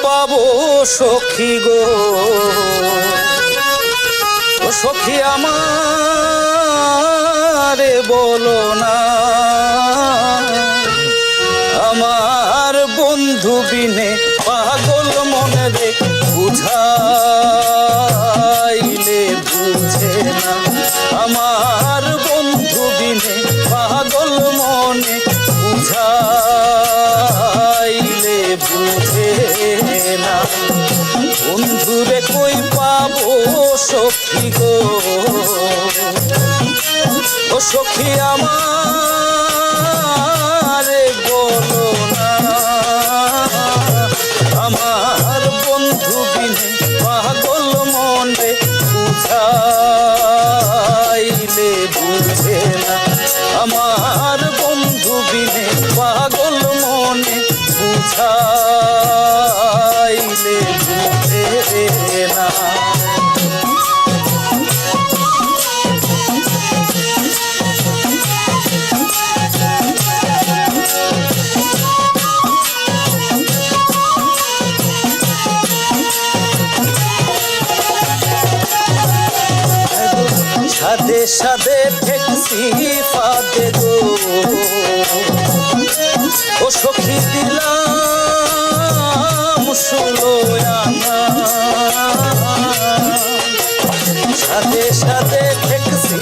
পাবো সখী গো, ও সখী আমারে বলো না, আমার বন্ধু বিনে পাগল মনে রে বুঝাইলে বুঝে না, আমার বন্ধু বিনে পাগল মনে বুঝাইলে বুঝে না। বন্ধুরে কই পাবো সখী গো, ও সখী আমারে বলো না, আমার বন্ধু বিনে পাগল মনে বুঝাইলে বুঝে না, আমার বন্ধু বিনে পাগল মনে বুঝাইলে বুঝে না। সাদে সাদে ঠেকছি ফাদে গো, ও সখী দিলাম ষোলো আনা, সাদে সাদে ঠেকছি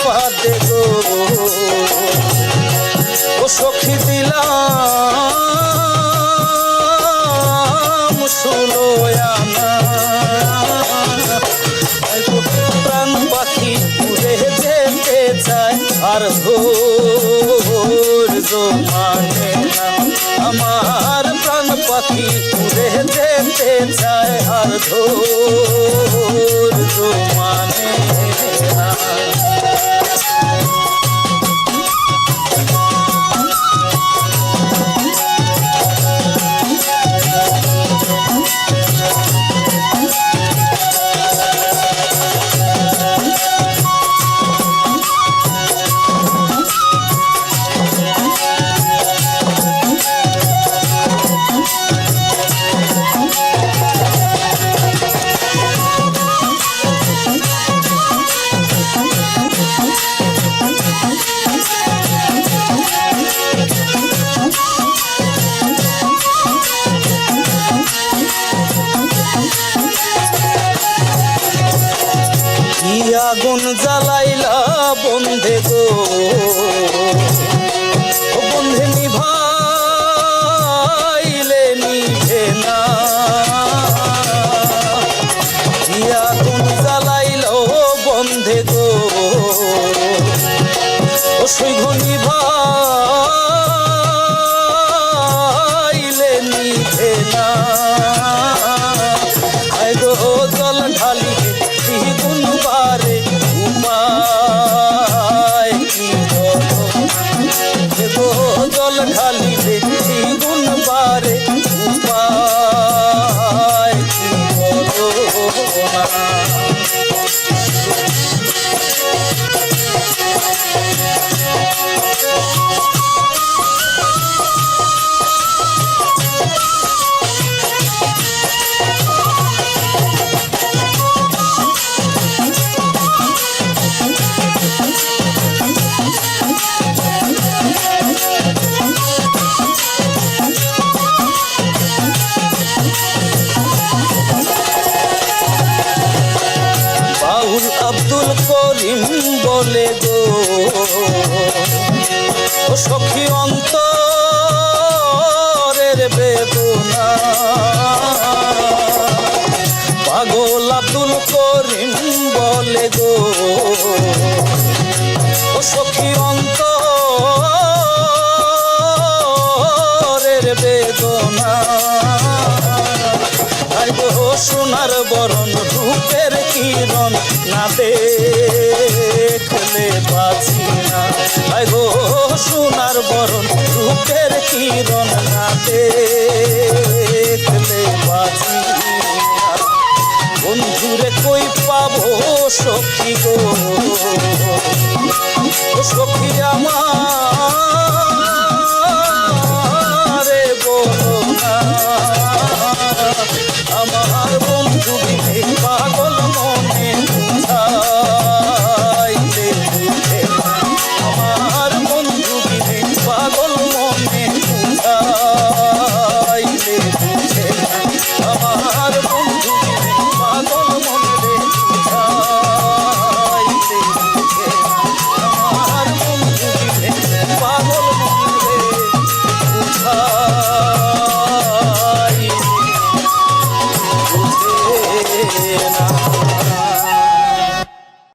ফাদে গো, ও সখী দিলাম ষোলো আনা। প্রাণ পাখি উড়ে যেতে চায় আর ধৈর্য মানে না, আমার প্রাণ পাখি উড়ে যেতে চায় আর ধৈর্য মানে না। আগুন জ্বালাইলা বন্ধে গো, ও বন্ধে নিভাইলে নিভে না, কি আগুন জ্বালাইলা বন্ধে গো, ও সৈঘ নিভাইলে নিভে না। আয় গো জল ঢালি দ্বিগুণ বারে উপায় কি বলো, গো জল ঢালিলে দ্বিগুণ বারে উপায় কি বলো না। আব্দুল করিম বলে গো, ও সখী অন্তরের বেদনা, পাগল আব্দুল করিম বলে গো, ও সখী অন্তরের বেদনা। সোনার বরণ রূপের কিরণ না দেখলে বাঁচি না, গো সোনার বরণ রূপের কিরণ না দেখলে বাঁচি না। বন্ধুরে কই পাবো সখী গো, সখী আমার